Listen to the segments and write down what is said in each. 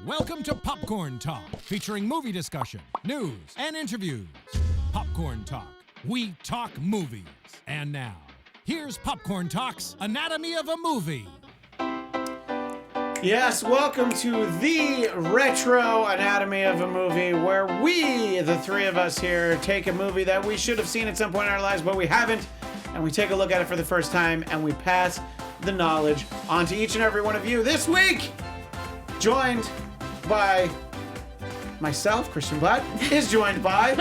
Welcome to Popcorn Talk, featuring movie discussion, news, and interviews. Popcorn Talk. We talk movies. And now, here's Popcorn Talk's Anatomy of a Movie. Yes, welcome to the Retro Anatomy of a Movie, where we, the three of us here, take a movie that we should have seen at some point in our lives, but we haven't, and we take a look at it for the first time, and we pass the knowledge on to each and every one of you. This week, joined by myself, Christian Bladt, is joined by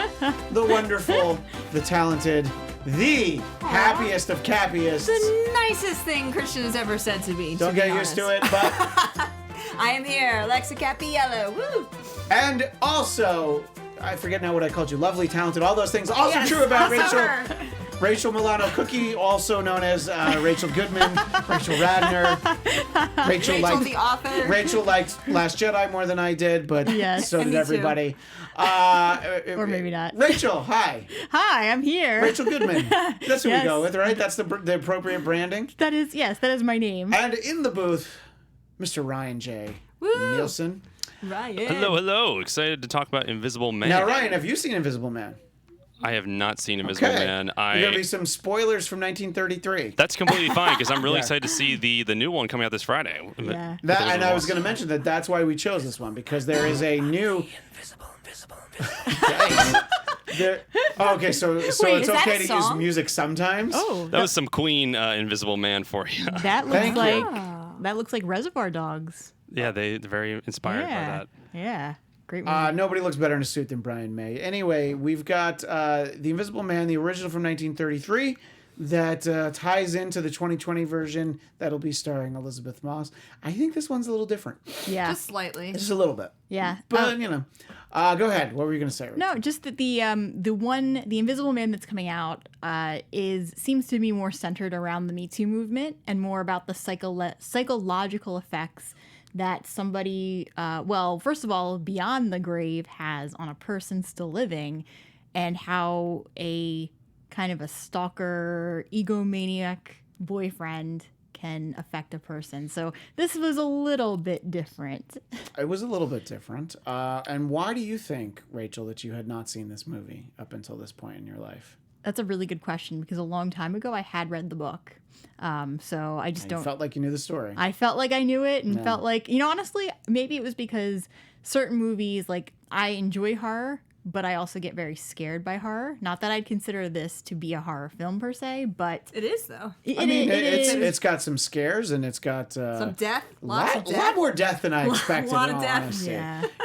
the wonderful, the talented, the happiest of Cappiists. The nicest thing Christian has ever said to me. Don't get used to it, but... I am here, Alexa Cappiello. Woo! And also, I forget now what I called you, lovely, talented, all those things. Also true about Rachel Menounos Cookie, also known as Rachel Goodman, Rachel Radner. Rachel the author. Rachel liked Last Jedi more than I did, but so did everybody. Or maybe not. Rachel, hi. Hi, I'm here. Rachel Goodman. That's who we go with, right? That's the appropriate branding. That is my name. And in the booth, Mr. Ryan J. Nielsen. Ryan. Hello. Excited to talk about Invisible Man. Now, Ryan, have you seen Invisible Man? I have not seen Invisible Man. There's going to be some spoilers from 1933. That's completely fine, because I'm really excited to see the new one coming out this Friday. Yeah. And I was going to mention that's why we chose this one, because there is a new... Invisible. Okay, so Wait, it's is that okay a to song? use music sometimes? Oh, That was some Queen Invisible Man for you. that Thank looks like Reservoir Dogs. Yeah, they're very inspired by that. Yeah. Great movie. Nobody looks better in a suit than Brian May. Anyway, we've got The Invisible Man, the original from 1933, that ties into the 2020 version that'll be starring Elizabeth Moss. I think this one's a little different. Yeah. Just slightly. Just a little bit. Yeah. But, go ahead. What were you going to say, Rachel? No, just that the Invisible Man that's coming out seems to be more centered around the Me Too movement and more about the psychological effects that somebody, first of all, beyond the grave has on a person still living, and how a kind of a stalker, egomaniac boyfriend can affect a person. So this was a little bit different. It was a little bit different. And why do you think, Rachel, that you had not seen this movie up until this point in your life? That's a really good question, because a long time ago I had read the book. So I just don't... felt like you knew the story. I felt like I knew it, and felt like, honestly, maybe it was because certain movies, like, I enjoy horror, but I also get very scared by horror. Not that I'd consider this to be a horror film per se, but It is, though. It's got some scares, and it's got Some death. a Lots of death. lot more death than I expected. A lot in of all death. honesty.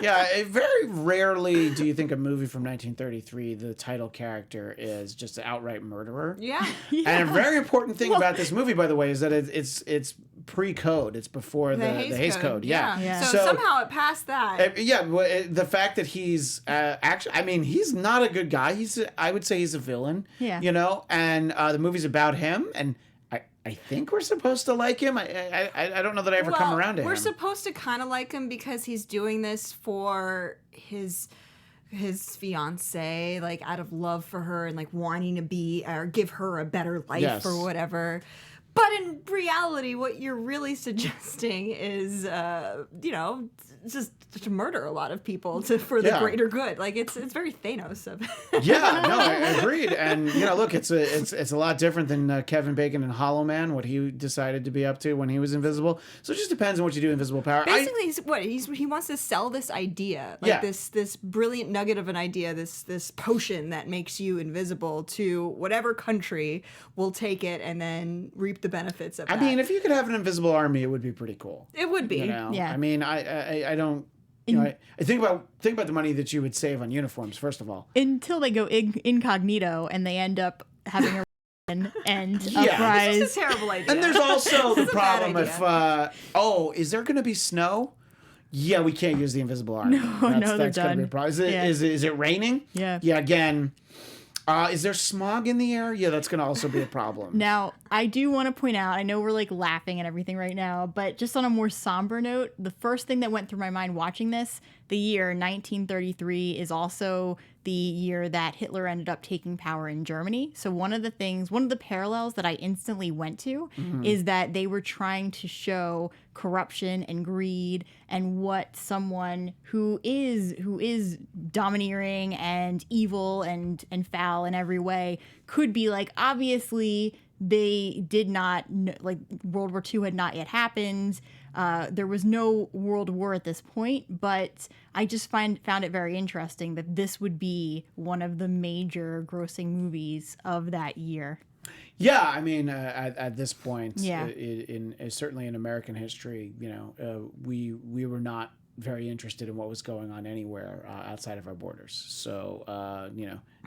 Yeah. Very rarely do you think a movie from 1933, the title character is just an outright murderer. Yeah. And a very important thing about this movie, by the way, is that it's pre-code. It's before the Hays Code. Yeah. So somehow it passed that. The fact that he's he's not a good guy. I would say he's a villain. Yeah. And the movie's about him, and I think we're supposed to like him. I don't know that I ever come around to him. We're supposed to kind of like him because he's doing this for his fiance, like out of love for her and like wanting to be or give her a better life or whatever. But in reality, what you're really suggesting is, just to murder a lot of people for the greater good. Like it's very Thanos of it. I agreed. And look, it's a lot different than Kevin Bacon in Hollow Man, what he decided to be up to when he was invisible. So it just depends on what you do. Invisible power. Basically, he wants to sell this idea, like this brilliant nugget of an idea, this potion that makes you invisible to whatever country will take it and then reap the benefits of that. I mean, if you could have an invisible army, it would be pretty cool. It would be. Yeah. I mean, I don't. I think about the money that you would save on uniforms. First of all, until they go incognito and they end up having a and Yeah. a prize. It's just a terrible idea. and there's also the It's a bad problem idea. if is there going to be snow? Yeah, we can't use the invisible army. No, they're that's gonna be a done. problem. Is it raining? Yeah. Yeah. Again, is there smog in the air? Yeah, that's going to also be a problem. Now, I do want to point out, I know we're like laughing and everything right now, but just on a more somber note, the first thing that went through my mind watching this, the year 1933 is also the year that Hitler ended up taking power in Germany. So one of the parallels that I instantly went to is that they were trying to show corruption and greed and what someone who is domineering and evil and foul in every way could be like. Obviously, they did not, like, World War II had not yet happened. There was no world war at this point, but I just found it very interesting that this would be one of the major grossing movies of that year. Yeah, I mean, at this point, Yeah. certainly in American history, we were not very interested in what was going on anywhere outside of our borders. So,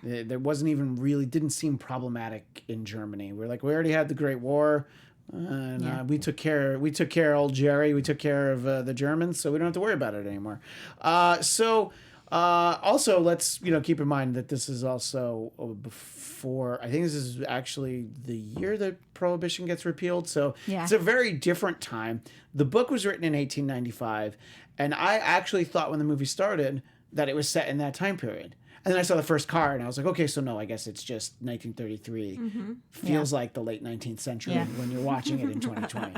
there wasn't even really, didn't seem problematic in Germany. We're like, we already had the Great War. And we took care of old Jerry. We took care of the Germans, so we don't have to worry about it anymore. Also, let's keep in mind that this is also before. I think this is actually the year that Prohibition gets repealed. So it's a very different time. The book was written in 1895, and I actually thought when the movie started that it was set in that time period. And then I saw the first card, and I was like, okay, so no, I guess it's just 1933. Feels like the late 19th century when you're watching it in 2020.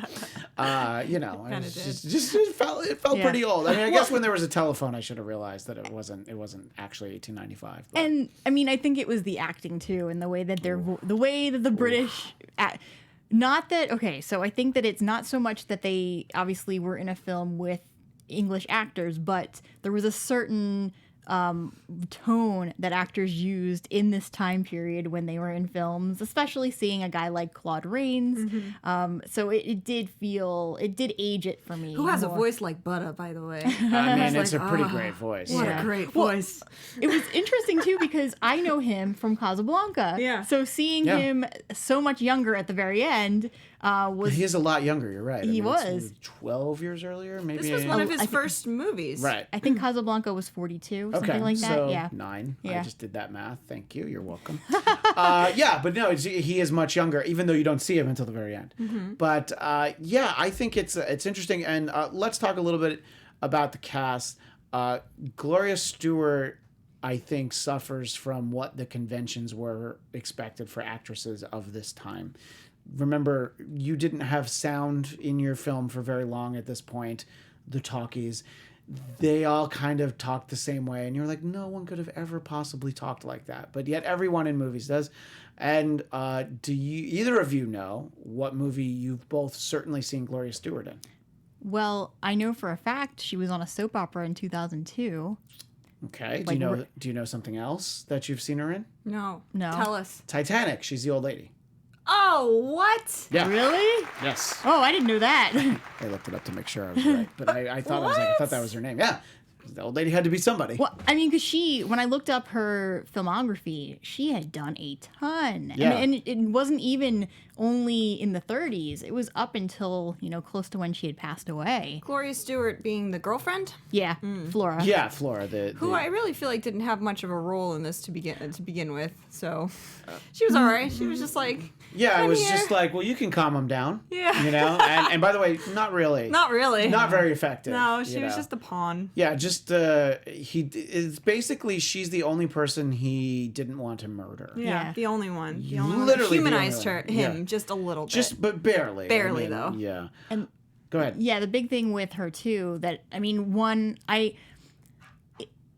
It felt pretty old. I mean, I guess when there was a telephone, I should have realized that it wasn't actually 1895. But. And I mean, I think it was the acting too, and the way that the British. Not that, okay, so I think that it's not so much that they obviously were in a film with English actors, but there was a certain tone that actors used in this time period when they were in films, especially seeing a guy like Claude Rains. So it did age it for me. Who has a voice like butter, by the way? I mean, it's a pretty great voice. What a great voice. It was interesting too because I know him from Casablanca. Yeah. So seeing him so much younger at the very end was... He is a lot younger, you're right. He was. It's 12 years earlier, maybe. This was one of his first movies. Right. I think Casablanca was 42, something like that. So yeah. 9. Yeah. I just did that math. Thank you. You're welcome. But no, he is much younger, even though you don't see him until the very end. But I think it's interesting. And let's talk a little bit about the cast. Gloria Stewart, I think, suffers from what the conventions were expected for actresses of this time. Remember, you didn't have sound in your film for very long at this point. The talkies, they all kind of talked the same way, and you're like, no one could have ever possibly talked like that. But yet everyone in movies does. And do either of you know what movie you've both certainly seen Gloria Stewart in? Well, I know for a fact she was on a soap opera in 2002. Okay. Do you know something else that you've seen her in? No. Tell us. Titanic. She's the old lady. Oh, what? Yeah. Really? Yes. Oh, I didn't know that. I looked it up to make sure I was right, but I thought I thought that was her name. Yeah. The old lady had to be somebody. Well, I mean, because when I looked up her filmography, she had done a ton. Yeah. And it wasn't even only in the 30s. It was up until, close to when she had passed away. Gloria Stewart being the girlfriend? Yeah, Flora. Yeah, Flora. Who I really feel like didn't have much of a role in this to begin with. So she was all right. She was just like... Yeah, it was just like, well, you can calm him down. Yeah. And by the way, not really. Not really. Not very effective. No, she was just a pawn. Yeah, it's basically she's the only person he didn't want to murder. Yeah. The only one. The only Literally one. Humanized the only one. him just a little bit. But barely. Barely, though. Yeah. And go ahead. Yeah, the big thing with her too,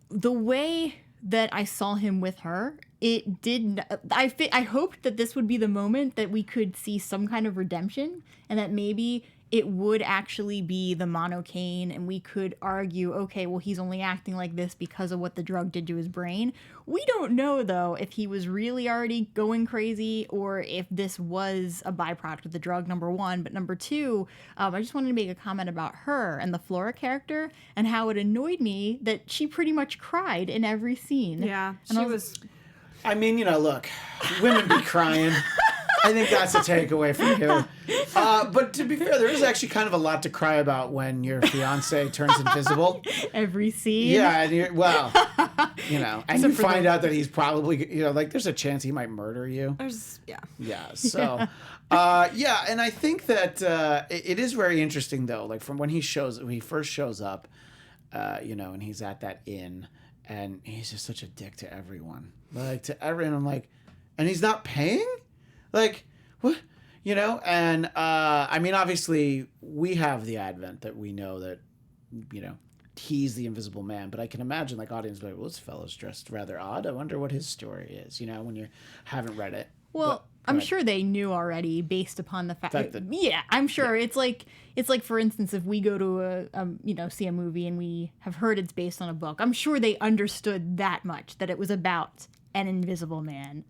the way that I saw him with her, it did. I hoped that this would be the moment that we could see some kind of redemption, and that maybe it would actually be the monocaine, and we could argue, okay, well, he's only acting like this because of what the drug did to his brain. We don't know, though, if he was really already going crazy or if this was a byproduct of the drug, number one. But number two, I just wanted to make a comment about her and the Flora character and how it annoyed me that she pretty much cried in every scene. Yeah, and she was... I mean, look, women be crying. I think that's a takeaway from you. But to be fair, there is actually kind of a lot to cry about when your fiance turns invisible. Every scene. Yeah, and you know, and you find out that he's probably, you know, like there's a chance he might murder you. Yeah. So, and I think that it is very interesting though. Like from when he first shows up, you know, and he's at that inn, and he's just such a dick to everyone. Like to everyone, I'm like, and he's not paying. Like what, you know? And I mean, obviously, we have the advent that we know that, you know, he's the Invisible Man, but I can imagine like audience like, well, this fellow's dressed rather odd. I wonder what his story is, you know, when you haven't read it. Well, I'm sure they knew already based upon the fact that I'm sure it's like for instance, if we go to you know, see a movie and we have heard it's based on a book, I'm sure they understood that much, that it was about an invisible man.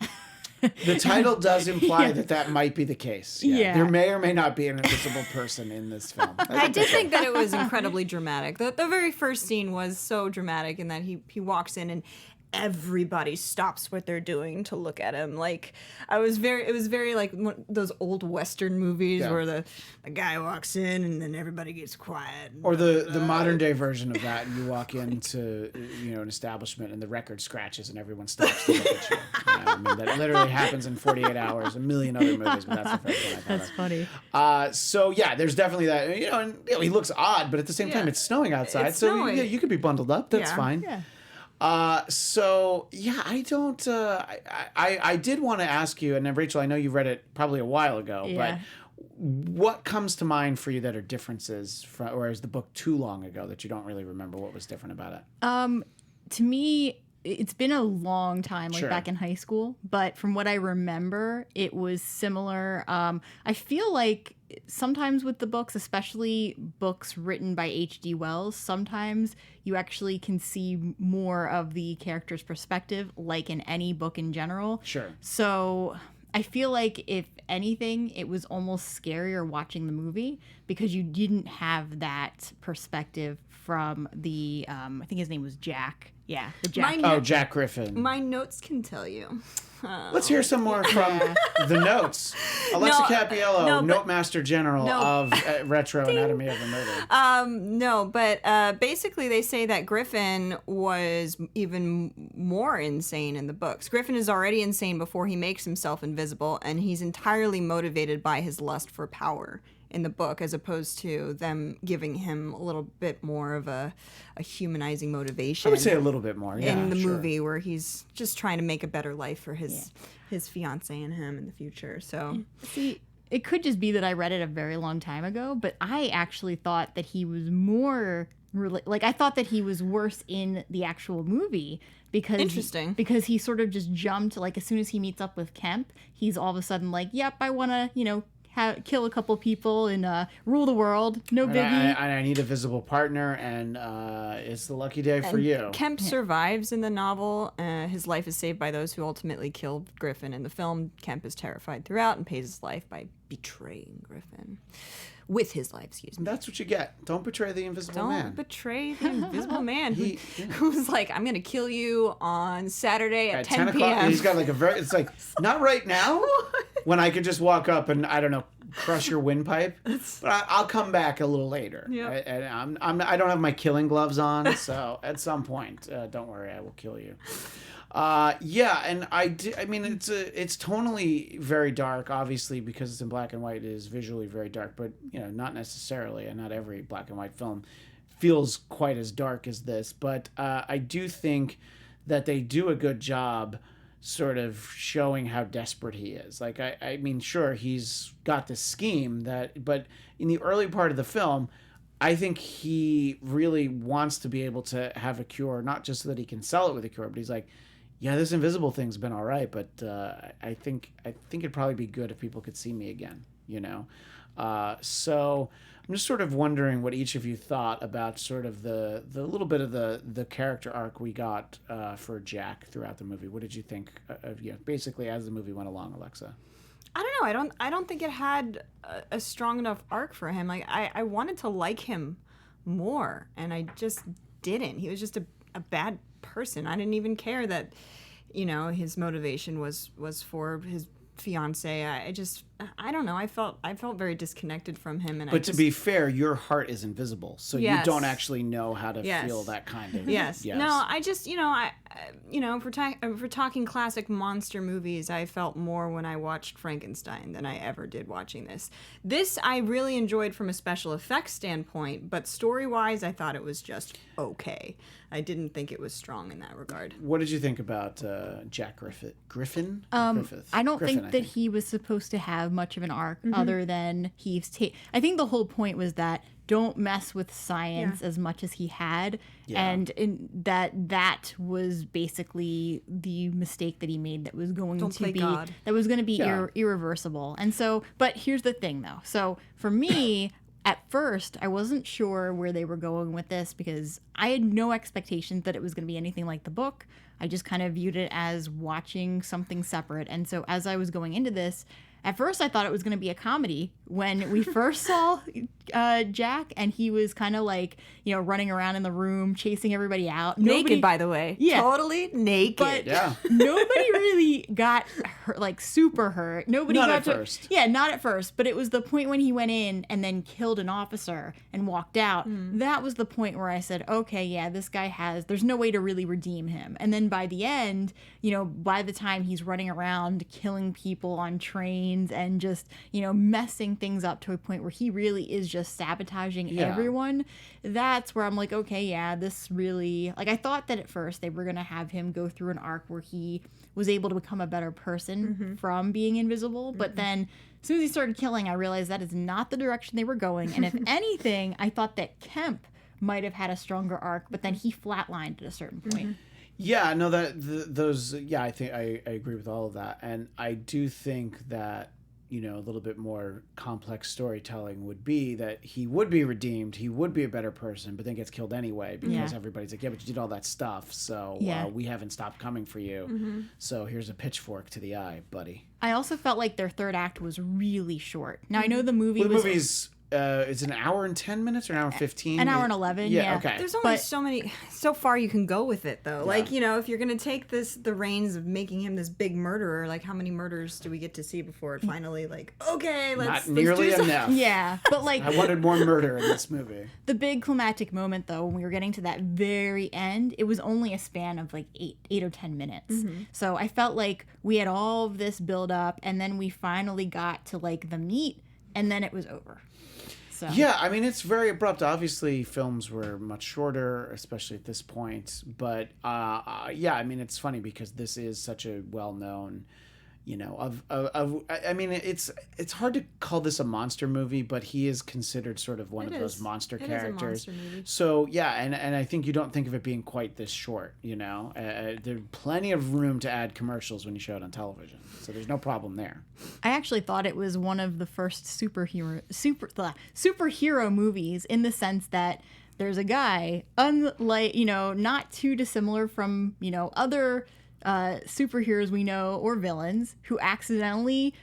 The title does imply that might be the case. Yeah. There may or may not be an invisible person in this film. I did think that it was incredibly dramatic. The very first scene was so dramatic in that he walks in and everybody stops what they're doing to look at him. Like it was very like those old Western movies where the guy walks in and then everybody gets quiet. Or the modern day version of that, and you walk into, you know, an establishment and the record scratches and everyone stops to look at you. You know, I mean, that literally happens in 48 Hours. A million other movies, but that's the first one I thought That's of. funny. So yeah, there's definitely that. You know, and you know, he looks odd, but at the same time, it's snowing outside, It's so snowing. you could be bundled up. That's fine. Yeah. So yeah, I don't. I did want to ask you, and then Rachel, I know you read it probably a while ago, but what comes to mind for you that are differences from, or is the book too long ago that you don't really remember what was different about it? To me, it's been a long time, like back in high school, but from what I remember, it was similar. I feel like sometimes with the books, especially books written by H.G. Wells, sometimes you actually can see more of the character's perspective, like in any book in general. Sure. So I feel like if anything, it was almost scarier watching the movie because you didn't have that perspective from the, I think his name was Jack. Yeah, the Jack. Jack Griffin. My notes can tell you. Let's hear some more from the notes. Alexa Cappiello, Notemaster General of Retro Anatomy of a Movie. Basically they say that Griffin was even more insane in the books. Griffin is already insane before he makes himself invisible, and he's entirely motivated by his lust for power in the book, as opposed to them giving him a little bit more of a humanizing motivation. I would say a little bit more, in the movie, where he's just trying to make a better life for his fiance and him in the future. So see, it could just be that I read it a very long time ago, but I actually thought that he was more I thought that he was worse in the actual movie because he sort of just jumped, like as soon as he meets up with Kemp, he's all of a sudden like, yep, I want to, you know, kill a couple people and rule the world. No biggie. I need a visible partner, and it's the lucky day for you. Kemp survives in the novel. His life is saved by those who ultimately killed Griffin. In the film, Kemp is terrified throughout and pays his life by betraying Griffin. With his life, excuse me. That's what you get. Don't betray the Invisible Man. Don't betray the Invisible Man who's like, I'm going to kill you on Saturday at 10 p.m. He's got like it's like, not right now, when I could just walk up and, I don't know, crush your windpipe. But I'll come back a little later. Yep. I don't have my killing gloves on, so at some point, don't worry, I will kill you. And I mean, it's tonally very dark, obviously, because it's in black and white. It is visually very dark, but you know, not necessarily, and not every black and white film feels quite as dark as this. But I do think that they do a good job sort of showing how desperate he is. Like, I mean, sure, he's got this scheme but in the early part of the film, I think he really wants to be able to have a cure, not just so that he can sell it with a cure, but he's like, yeah, this invisible thing's been all right, but I think it'd probably be good if people could see me again, you know? So I'm just sort of wondering what each of you thought about sort of the little bit of the character arc we got for Jack throughout the movie. What did you think of, basically as the movie went along, Alexa? I don't know. I don't think it had a strong enough arc for him. Like I wanted to like him more, and I just didn't. He was just a bad person. I didn't even care that, you know, his motivation was for his fiance. I don't know. I felt very disconnected from him. But to be fair, your heart is invisible, so you Yes. don't actually know how to Yes. feel that kind of. Yes. No, I just, if we're talking classic monster movies, I felt more when I watched Frankenstein than I ever did watching this. This I really enjoyed from a special effects standpoint, but story-wise, I thought it was just okay. I didn't think it was strong in that regard. What did you think about Jack Griffin? Griffith? I don't Griffin, think that he was supposed to have much of an arc other than I think the whole point was that don't mess with science as much as he had, and that was basically the mistake that he made that was going to be irreversible. And so, but here's the thing though. So for me, at first, I wasn't sure where they were going with this because I had no expectations that it was going to be anything like the book. I just kind of viewed it as watching something separate. And so as I was going into this, at first I thought it was going to be a comedy. When we first saw Jack and he was kind of like, running around in the room, chasing everybody out. Naked, by the way. Yeah. Totally naked. But nobody really got hurt, like super hurt. Nobody Not got at first. Yeah, not at first. But it was the point when he went in and then killed an officer and walked out. That was the point where I said, okay, yeah, this guy there's no way to really redeem him. And then by the end, by the time he's running around killing people on trains and just, messing things up to a point where he really is just sabotaging everyone, that's where I'm like, okay, yeah, this really, like, I thought that at first they were going to have him go through an arc where he was able to become a better person from being invisible, but then as soon as he started killing, I realized that is not the direction they were going. And if anything, I thought that Kemp might have had a stronger arc, but then he flatlined at a certain point. Yeah, no, I think I agree with all of that. And I do think that, a little bit more complex storytelling would be that he would be redeemed, he would be a better person, but then gets killed anyway because everybody's like, yeah, but you did all that stuff, so we haven't stopped coming for you. So here's a pitchfork to the eye, buddy. I also felt like their third act was really short. Now, I know the movie movie's it's an hour and 10 minutes or an hour and 15? An hour and 11, yeah. Okay. There's only so far you can go with it, though. Yeah. Like, if you're going to take the reins of making him this big murderer, like, how many murders do we get to see before it finally, like, okay, let's nearly do enough. Yeah, but, like... I wanted more murder in this movie. The big climactic moment, though, when we were getting to that very end, it was only a span of, like, 8 or 10 minutes. So I felt like we had all of this build up, and then we finally got to, like, the meat, and then it was over. So. Yeah, I mean, it's very abrupt. Obviously, films were much shorter, especially at this point. But, yeah, I mean, it's funny because this is such a well-known, I mean, it's hard to call this a monster movie, but he is considered sort of one of those monster characters. Is a monster movie. So, yeah, and I think you don't think of it being quite this short, There's plenty of room to add commercials when you show it on television. So there's no problem there. I actually thought it was one of the first superhero movies in the sense that there's a guy, unlike, not too dissimilar from, other superheroes we know or villains who accidentally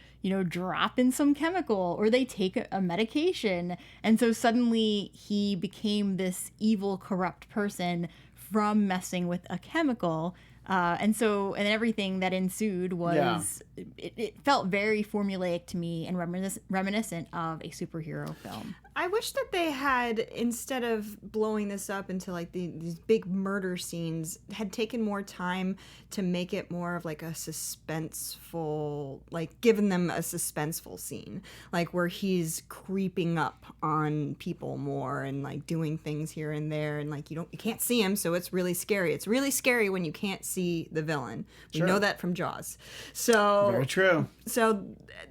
drop in some chemical or they take a medication, and so suddenly he became this evil, corrupt person from messing with a chemical. And everything that ensued was, it felt very formulaic to me and reminiscent of a superhero film. I wish that they had, instead of blowing this up into like these big murder scenes, had taken more time to make it more of like a suspenseful, like given them a suspenseful scene, like where he's creeping up on people more and like doing things here and there, and like you can't see him, so it's really scary. It's really scary when you can't see the villain. We know that from Jaws. So very true. So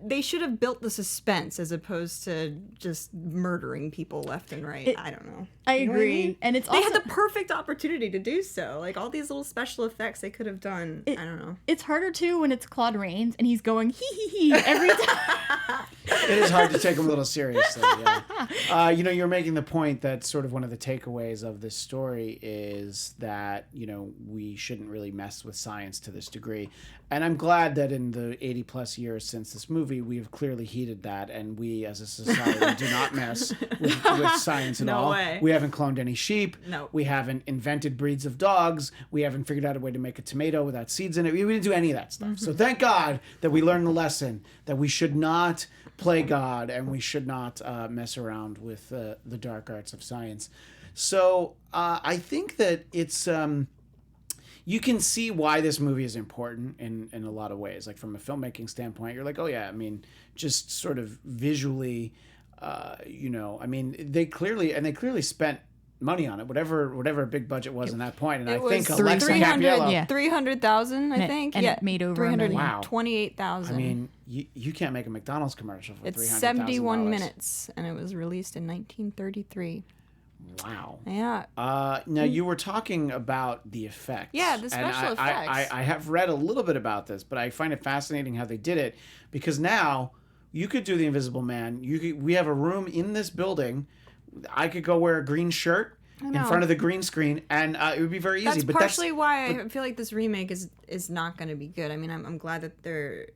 they should have built the suspense as opposed to just murdering people left and right. I don't know. I agree. I mean? And they had the perfect opportunity to do so. Like all these little special effects they could have done. I don't know. It's harder too when it's Claude Rains and he's going hee hee hee every time. It is hard to take them a little seriously. Yeah. You're making the point that sort of one of the takeaways of this story is that we shouldn't really mess with science to this degree, and I'm glad that in the 80 plus years since this movie, we have clearly heeded that, and we as a society do not mess with science at all. No way. We haven't cloned any sheep. No. We haven't invented breeds of dogs. We haven't figured out a way to make a tomato without seeds in it. We didn't do any of that stuff. So thank God that we learned the lesson that we should not play God and we should not mess around with the dark arts of science. So I think that it's you can see why this movie is important in a lot of ways. Like from a filmmaking standpoint, you're like, oh yeah, I mean, just sort of visually, I mean, they clearly spent money on it, whatever a big budget was in that point. And I think Alexa Cappiello, 300,000, I think. And it made over 328,000. I mean, you can't make a McDonald's commercial for $300,000. It's 71 minutes, and it was released in 1933. Wow. Yeah. Now you were talking about the effects. Yeah, the special effects. I have read a little bit about this, but I find it fascinating how they did it, because now you could do the Invisible Man. We have a room in this building. I could go wear a green shirt in front of the green screen, and it would be very easy. That's partially why I feel like this remake is not going to be good. I mean, I'm glad that they're,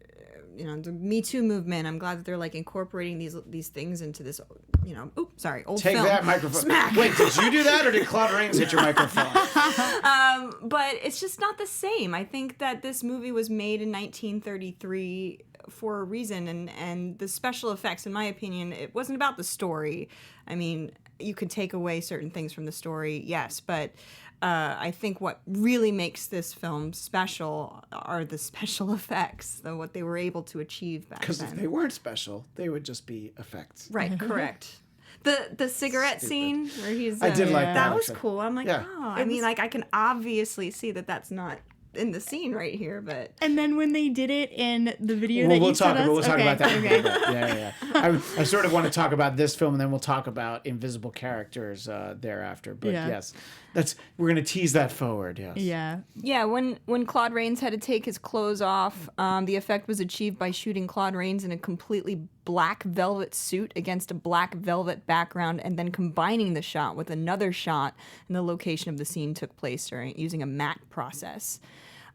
the Me Too movement. I'm glad that they're like incorporating these things into this, old Take film. that microphone. Smack. Wait, did you do that, or did Claude Rains hit your microphone? But it's just not the same. I think that this movie was made in 1933 for a reason, and the special effects, in my opinion, it wasn't about the story. I mean, you could take away certain things from the story, yes, but I think what really makes this film special are the special effects, what they were able to achieve back then. Because if they weren't special, they would just be effects. Right, correct. The cigarette scene where he's... I did like that. That was actually. cool. I'm like, I mean, like, I can obviously see that that's not in the scene right here, but... And then when they did it in the video we'll talk about that. Okay. Yeah. I sort of want to talk about this film, and then we'll talk about invisible characters thereafter. But yes, we're going to tease that forward. Yes. Yeah. Yeah. When Claude Rains had to take his clothes off, the effect was achieved by shooting Claude Rains in a completely black velvet suit against a black velvet background, and then combining the shot with another shot, and the location of the scene took place using a matte process.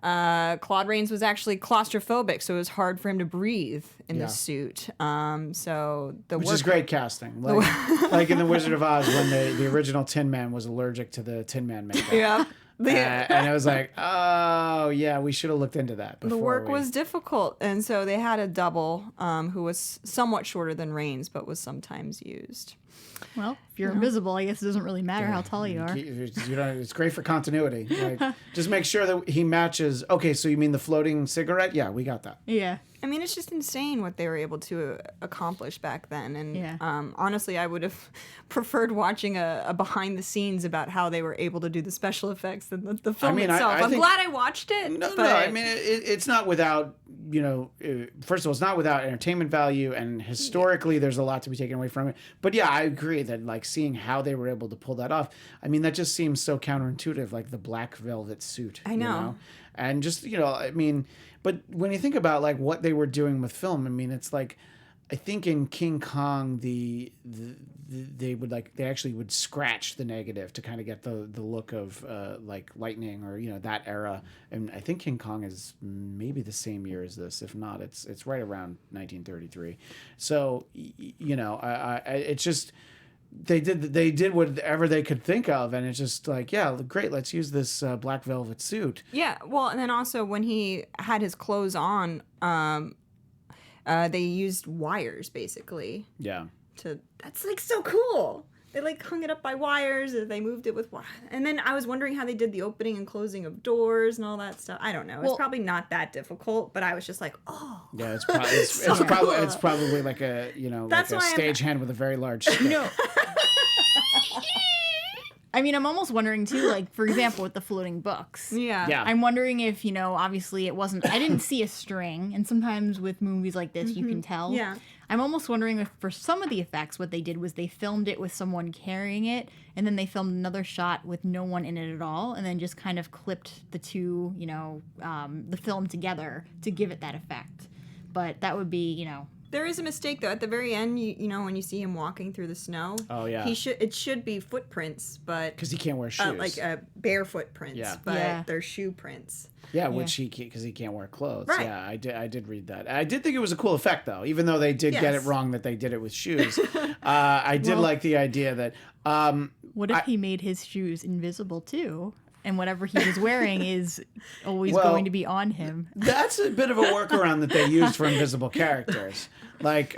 Claude Rains was actually claustrophobic, so it was hard for him to breathe in the suit. Which is great casting, like in The Wizard of Oz when the original Tin Man was allergic to the Tin Man makeup. Yeah. And I was like, oh yeah, we should have looked into that before. The work was difficult, and so they had a double who was somewhat shorter than Rains, but was sometimes used. Well, if you're invisible, I guess it doesn't really matter how tall you are. It's great for continuity. Like, just make sure that he matches. Okay, so you mean the floating cigarette? Yeah, we got that. Yeah. I mean, it's just insane what they were able to accomplish back then. And honestly, I would have preferred watching a behind the scenes about how they were able to do the special effects than the film itself. I'm glad I watched it. No, I mean, it's not without, first of all, it's not without entertainment value, and historically there's a lot to be taken away from it. But yeah, I agree that like seeing how they were able to pull that off, I mean, that just seems so counterintuitive, like the black velvet suit. I know. And just, I mean, but when you think about like what they were doing with film, I mean, it's like, I think in King Kong, they actually would scratch the negative to kind of get the look of like lightning or that era. And I think King Kong is maybe the same year as this. If not, it's right around 1933. So it's just they did whatever they could think of, and it's just like, yeah, great, let's use this black velvet suit. Yeah, well, and then also when he had his clothes on, they used wires basically. Yeah. That's like so cool. They like hung it up by wires, and they moved it with wire. And then I was wondering how they did the opening and closing of doors and all that stuff. I don't know. It's probably not that difficult, but I was just like, oh. Yeah, it's probably like a like a stagehand with a very large stick. I mean, I'm almost wondering too, like, for example, with the floating books. Yeah. I'm wondering if, obviously it wasn't, I didn't see a string, and sometimes with movies like this, you can tell. Yeah. I'm almost wondering if for some of the effects, what they did was they filmed it with someone carrying it, and then they filmed another shot with no one in it at all, and then just kind of clipped the two, the film together to give it that effect. But that would be, There is a mistake though. At the very end, you know, when you see him walking through the snow. Oh yeah. It should be footprints, but because he can't wear shoes. like bare footprints. Yeah. But they're shoe prints. Yeah, which because he can't wear clothes. Right. Yeah, I did read that. I did think it was a cool effect though, even though they did get it wrong that they did it with shoes. I did like the idea that. What if he made his shoes invisible too? And whatever he was wearing is always going to be on him. That's a bit of a workaround that they used for invisible characters. Like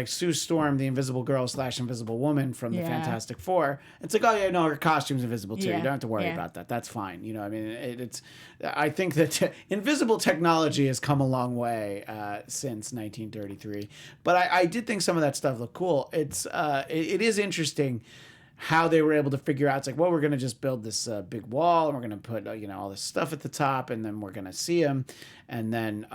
Sue Storm, the Invisible Girl / Invisible Woman from the Fantastic Four. It's like, oh yeah, no, her costume's invisible too. You don't have to worry about that. That's fine. You know, I mean, I think that invisible technology has come a long way since 1933. But I did think some of that stuff looked cool. It is interesting how they were able to figure out. It's like, well, we're going to just build this big wall, and we're going to put all this stuff at the top, and then we're going to see him, and then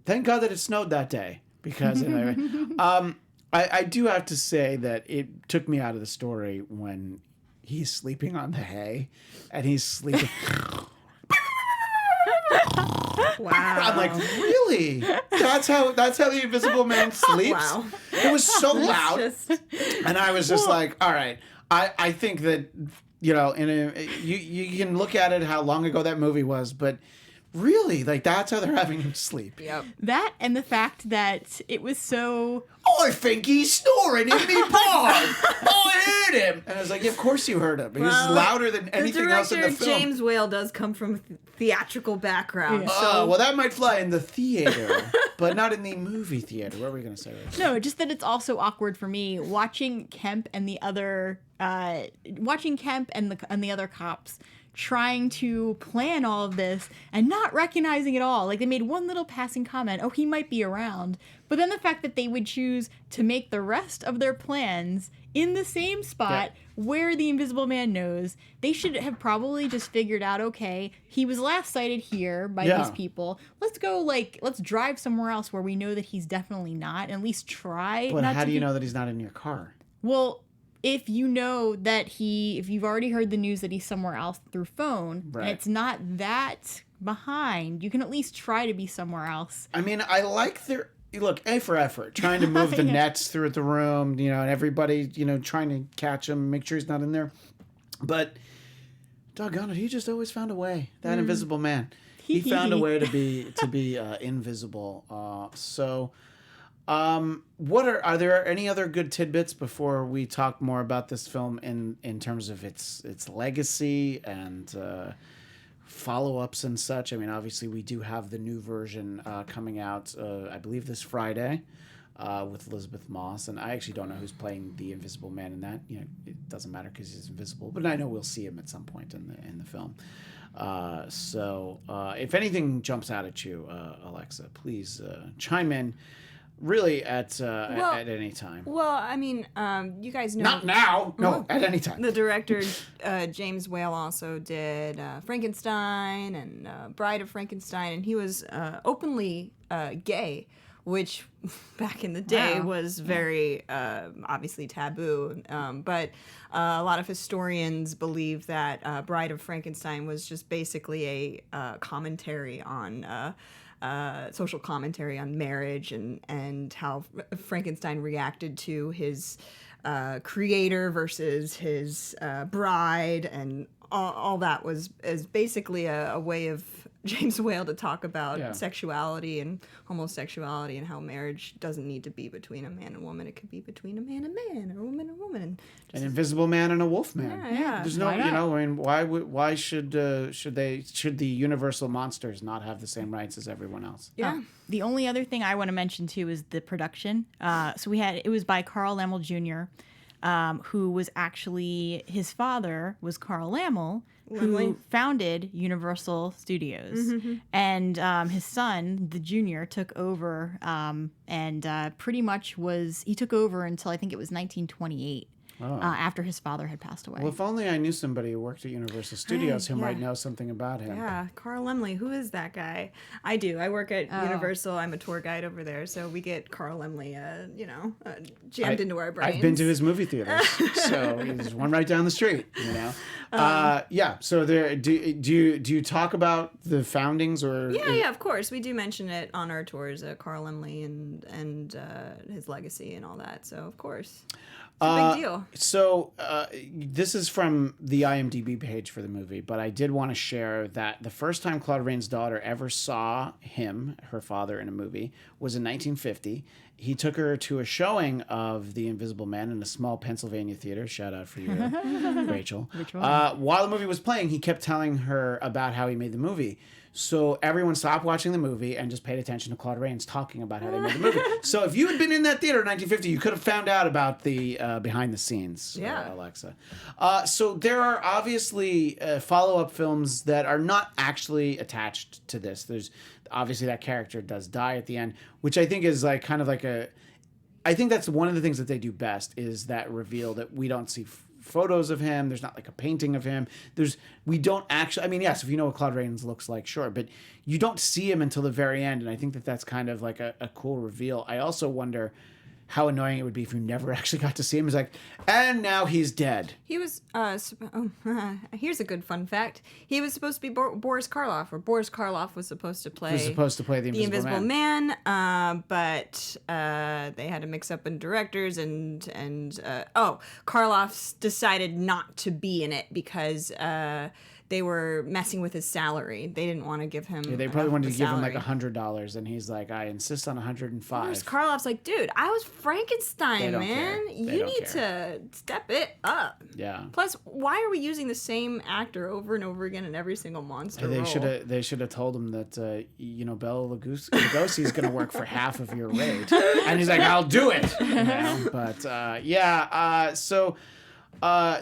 thank God that it snowed that day. Because I do have to say that it took me out of the story when he's sleeping on the hay and he's sleeping. Wow. I'm like, really? That's how the Invisible Man sleeps? Wow. It was so loud. And I was just like, all right. I think that, you can look at it how long ago that movie was, but really, like, that's how they're having him sleep. Yep. That and the fact that it was so... I think he's snoring in me pod. I heard him. And I was like, yeah, of course you heard him. He was louder than anything else in the film. James Whale does come from a theatrical background. Yeah. So. Well, that might fly in the theater, but not in the movie theater. What were we going to say? No, just that it's also awkward for me watching Kemp and the other cops trying to plan all of this and not recognizing it all. Like, they made one little passing comment, oh, he might be around. But then the fact that they would choose to make the rest of their plans in the same spot where the Invisible Man knows, they should have probably just figured out, okay, he was last sighted here by these people. Let's go, let's drive somewhere else where we know that he's definitely not, and at least try. But how do you know that he's not in your car? Well, if you know that if you've already heard the news that he's somewhere else through phone, and it's not that behind, you can at least try to be somewhere else. I mean, I like their... Look, A for effort, trying to move the nets through the room, and everybody, trying to catch him, make sure he's not in there. But, doggone it, he just always found a way. That Invisible Man. He found a way to be invisible. Are there any other good tidbits before we talk more about this film in terms of its legacy and follow-ups and such? I mean, obviously we do have the new version coming out, I believe this Friday, with Elizabeth Moss, and I actually don't know who's playing the Invisible Man in that. It doesn't matter because he's invisible, but I know we'll see him at some point in the film. So if anything jumps out at you, Alexa, please chime in. Really, at any time. Well, I mean, you guys know... Not now! No, at any time. The director, James Whale, also did Frankenstein and Bride of Frankenstein, and he was openly gay, which back in the day was very obviously taboo. But a lot of historians believe that Bride of Frankenstein was just basically a commentary on... social commentary on marriage and how Frankenstein reacted to his creator versus his bride, and all that was basically a way of James Whale to talk about sexuality and homosexuality and how marriage doesn't need to be between a man and woman. It could be between a man and man, or a woman and woman. An invisible man and a wolf man. Yeah. There's no, I mean, why should the Universal monsters not have the same rights as everyone else? Yeah. The only other thing I want to mention too is the production. So it was by Carl Laemmle Jr., who was actually, his father was Carl Laemmle, who founded Universal Studios. Mm-hmm. And his son, the junior, took over and pretty much he took over until I think it was 1928. after his father had passed away. Well, if only I knew somebody who worked at Universal Studios who might know something about him. Yeah, Carl Laemmle. Who is that guy? I do. I work at Universal. I'm a tour guide over there, so we get Carl Laemmle, jammed into our brains. I've been to his movie theaters, so there's one right down the street. So there, do you talk about the foundings or? Yeah, of course. We do mention it on our tours, Carl Laemmle and his legacy and all that. So of course. It's a big deal. So this is from the IMDb page for the movie, but I did want to share that the first time Claude Rains' daughter ever saw her father, in a movie was in 1950. He took her to a showing of The Invisible Man in a small Pennsylvania theater. Shout out for you, Rachel. Which one? While the movie was playing, he kept telling her about how he made the movie. So everyone stopped watching the movie and just paid attention to Claude Rains talking about how they made the movie. So if you had been in that theater in 1950, you could have found out about the behind the scenes, Alexa. So there are obviously follow-up films that are not actually attached to this. There's obviously that character does die at the end, which I think is I think that's one of the things that they do best is that reveal that we don't see photos of him. There's not like a painting of him. We don't actually, I mean, yes, if you know what Claude Rains looks like, sure, but you don't see him until the very end. And I think that that's kind of like a cool reveal. I also wonder how annoying it would be if you never actually got to see him. It's like, and now he's dead. He was, here's a good fun fact. He was supposed to be Boris Karloff, or Boris Karloff was supposed to play the Invisible Man. But they had a mix up in directors and Karloff decided not to be in it because they were messing with his salary. They didn't want to give him. Yeah, they probably wanted to give him like salary. $100, and he's like, "I insist on 105." Boris Karloff's like, dude, I was Frankenstein, They don't man. care. You need to step it up. Yeah. Plus, why are we using the same actor over and over again in every single monster They role? They should have told him that Bela Lugosi is going to work for half of your rate, and he's like, "I'll do it." But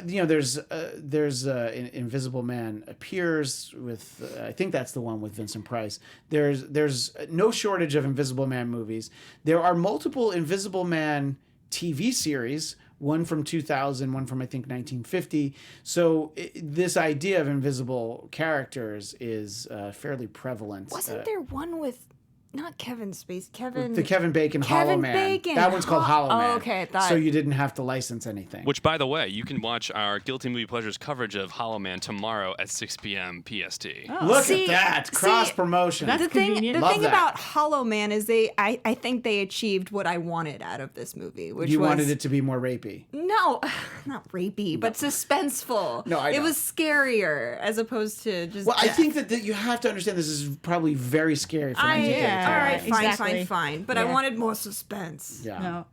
there's Invisible Man appears with I think that's the one with Vincent Price. There's no shortage of Invisible Man movies. There are multiple Invisible Man TV series. One from 2000, one from I think 1950. So this idea of invisible characters is fairly prevalent. Wasn't there one with not Kevin Spacey? The Kevin Bacon Hollow Man. Bacon. That one's called Hollow Man. Oh, okay. So you didn't have to license anything. Which, by the way, you can watch our Guilty Movie Pleasures coverage of Hollow Man tomorrow at 6 p.m. PST. Look at that. Cross promotion. That's The thing convenient. Love that. about Hollow Man is I think they achieved what I wanted out of this movie, which You was wanted it to be more rapey. no, not rapey, but suspenseful. No, I know. It was scarier as opposed to just. Well, I death. think that you have to understand this is probably very scary for 1933. All right, exactly. fine. But I Yeah. wanted more suspense. Yeah. No,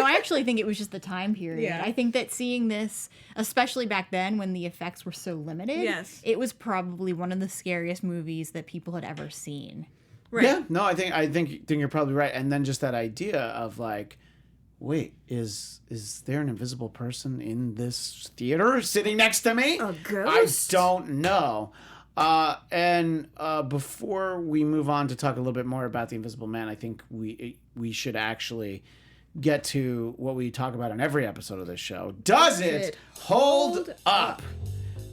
I actually think it was just the time period. Yeah. I think that seeing this, especially back then when the effects were so limited, Yes. it was probably one of the scariest movies that people had ever seen. Right. Yeah, no, I think you're probably right. And then just that idea of like, wait, is there an invisible person in this theater sitting next to me? A ghost? I don't know. And before we move on to talk a little bit more about the Invisible Man, I think we should actually get to what we talk about on every episode of this show. Does it hold up?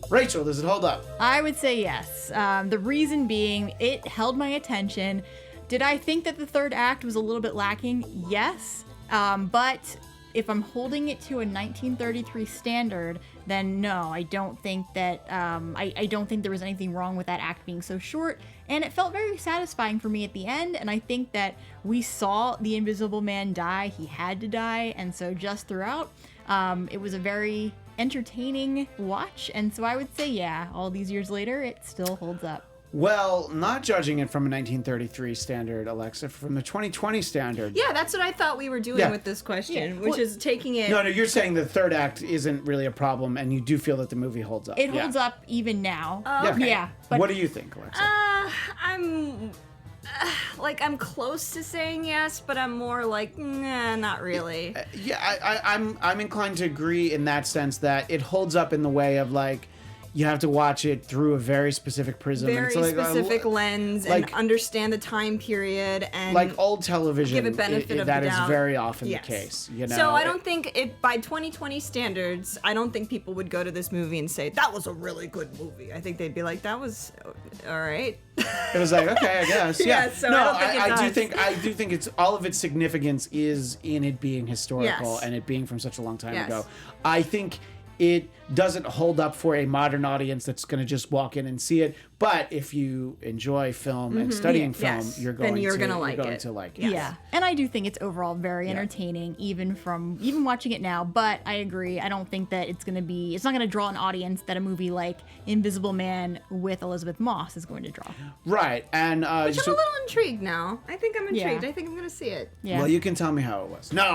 Rachel, does it hold up? I would say yes. The reason being, it held my attention. Did I think that the third act was a little bit lacking? Yes. But if I'm holding it to a 1933 standard, then no, I don't think that I don't think there was anything wrong with that act being so short, and it felt very satisfying for me at the end. And I think that we saw the Invisible Man die; he had to die, and so just throughout, it was a very entertaining watch. And so I would say, yeah, all these years later, it still holds up. Well, not judging it from a 1933 standard, Alexa, from the 2020 standard. Yeah, that's what I thought we were doing with this question, which is taking it. No, you're saying the third act isn't really a problem, and you do feel that the movie holds up. It holds up even now. Okay. Yeah. But What do you think, Alexa? I'm close to saying yes, but I'm more like, nah, not really. I'm inclined to agree in that sense that it holds up in the way of like, you have to watch it through a very specific prism. Very and it's specific lens, and understand the time period, and like old television. give it benefit of the that is doubt. very often Yes. the case. You know. So I don't think by 2020 standards, I don't think people would go to this movie and say that was a really good movie. I think they'd be like, that was all right. It was like, okay, I guess. Yeah. So no, I don't think it does. I do think it's all of its significance is in it being historical Yes. and it being from such a long time Yes. ago. I think it doesn't hold up for a modern audience that's going to just walk in and see it. But if you enjoy film and studying film, Yes. you're going gonna to like it. Yeah, and I do think it's overall very entertaining, even watching it now. But I agree, I don't think that it's not gonna draw an audience that a movie like Invisible Man with Elizabeth Moss is going to draw. Right, and Which I'm a little intrigued now. I think I'm intrigued. Yeah. I think I'm gonna see it. Yeah. Well, you can tell me how it was. No,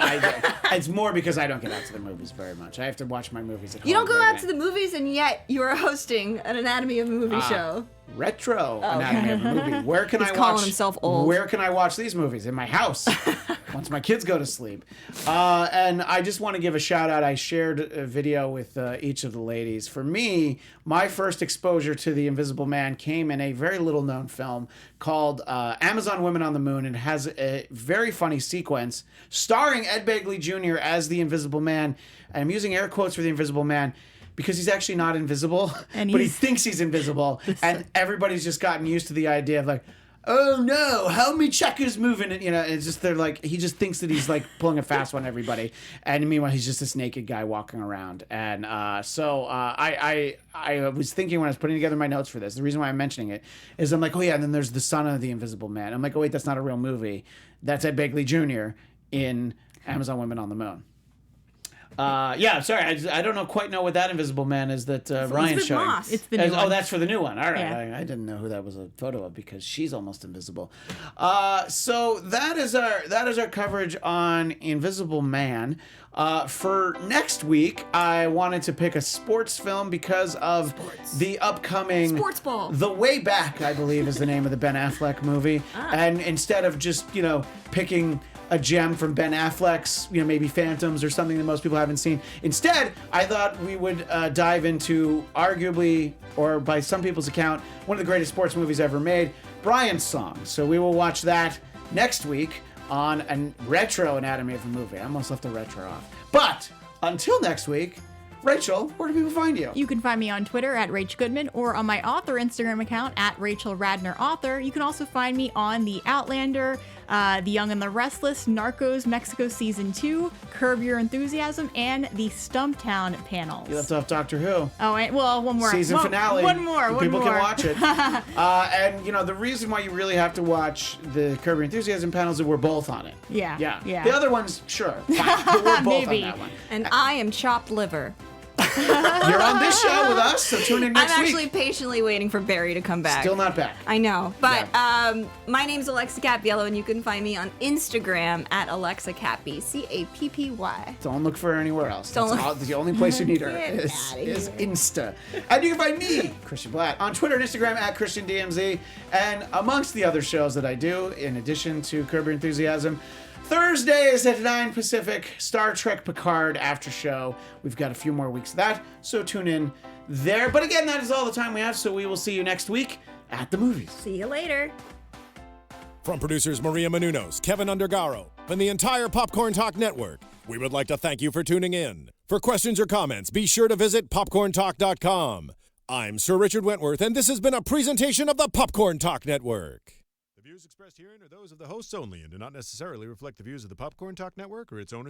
it's more because I don't get out to the movies very much. I have to watch my movies at home. You don't go right out now. to the movies, and yet you are hosting an Anatomy of a Movie show. Retro Anatomy of a Movie. Where can He's I calling watch? himself old. Where can I watch these movies? In my house. Once my kids go to sleep. And I just want to give a shout out. I shared a video with each of the ladies. For me, my first exposure to The Invisible Man came in a very little known film called Amazon Women on the Moon. And it has a very funny sequence starring Ed Begley Jr. as the Invisible Man. And I'm using air quotes for the Invisible Man because he's actually not invisible, And but he thinks he's invisible. And everybody's just gotten used to the idea of like, oh no, how many checkers moving? And, it's just, they're like, he just thinks that he's like pulling a fast one on everybody. And meanwhile, he's just this naked guy walking around. And so I was thinking when I was putting together my notes for this, the reason why I'm mentioning it is I'm like, oh yeah, and then there's the son of the Invisible Man. I'm like, oh wait, that's not a real movie. That's Ed Begley Jr. in Amazon Women on the Moon. Sorry, I don't quite know what that Invisible Man is that Ryan's showing. Moss. It's the new one. Oh, that's for the new one. All right, Yeah. I didn't know who that was a photo of because she's almost invisible. So that is our coverage on Invisible Man. For next week, I wanted to pick a sports film because of the upcoming Sports Ball. The Way Back, I believe, is the name of the Ben Affleck movie. And instead of just picking a gem from Ben Affleck's, maybe Phantoms or something that most people haven't seen. Instead, I thought we would dive into arguably, or by some people's account, one of the greatest sports movies ever made, Brian's Song. So we will watch that next week on a retro Anatomy of a Movie. I almost left the retro off. But until next week, Rachel, where do people find you? You can find me on Twitter at Rach Goodman or on my author Instagram account at Rachel Radner Author. You can also find me on The Outlander, The Young and the Restless, Narcos Mexico Season 2, Curb Your Enthusiasm, and the Stumptown panels. You left off Doctor Who. Oh, one more. Season finale. One more. People can watch it. And, the reason why you really have to watch the Curb Your Enthusiasm panels is we're both on it. Yeah. The other ones, sure. Fine, but we're both Maybe. on that one. And I am chopped liver. You're on this show with us, so tune in next I'm week. actually patiently waiting for Barry to come back. Still not back. I know, but my name's Alexa Cappiello, and you can find me on Instagram at Alexa Cappy, Cappy. Don't look for her anywhere else. Don't That's look- all, the only place you need her Get outta is here. Insta. And you can find me, Christian Bladt, on Twitter and Instagram at ChristianDMZ. And amongst the other shows that I do, in addition to Curb Your Enthusiasm, Thursdays at 9 Pacific, Star Trek Picard after show. We've got a few more weeks of that, so tune in there. But again, that is all the time we have, so we will see you next week at the movies. See you later. From producers Maria Menounos, Kevin Undergaro, and the entire Popcorn Talk Network, we would like to thank you for tuning in. For questions or comments, be sure to visit popcorntalk.com. I'm Sir Richard Wentworth, and this has been a presentation of the Popcorn Talk Network. The views expressed herein are those of the hosts only and do not necessarily reflect the views of the Popcorn Talk Network or its owners.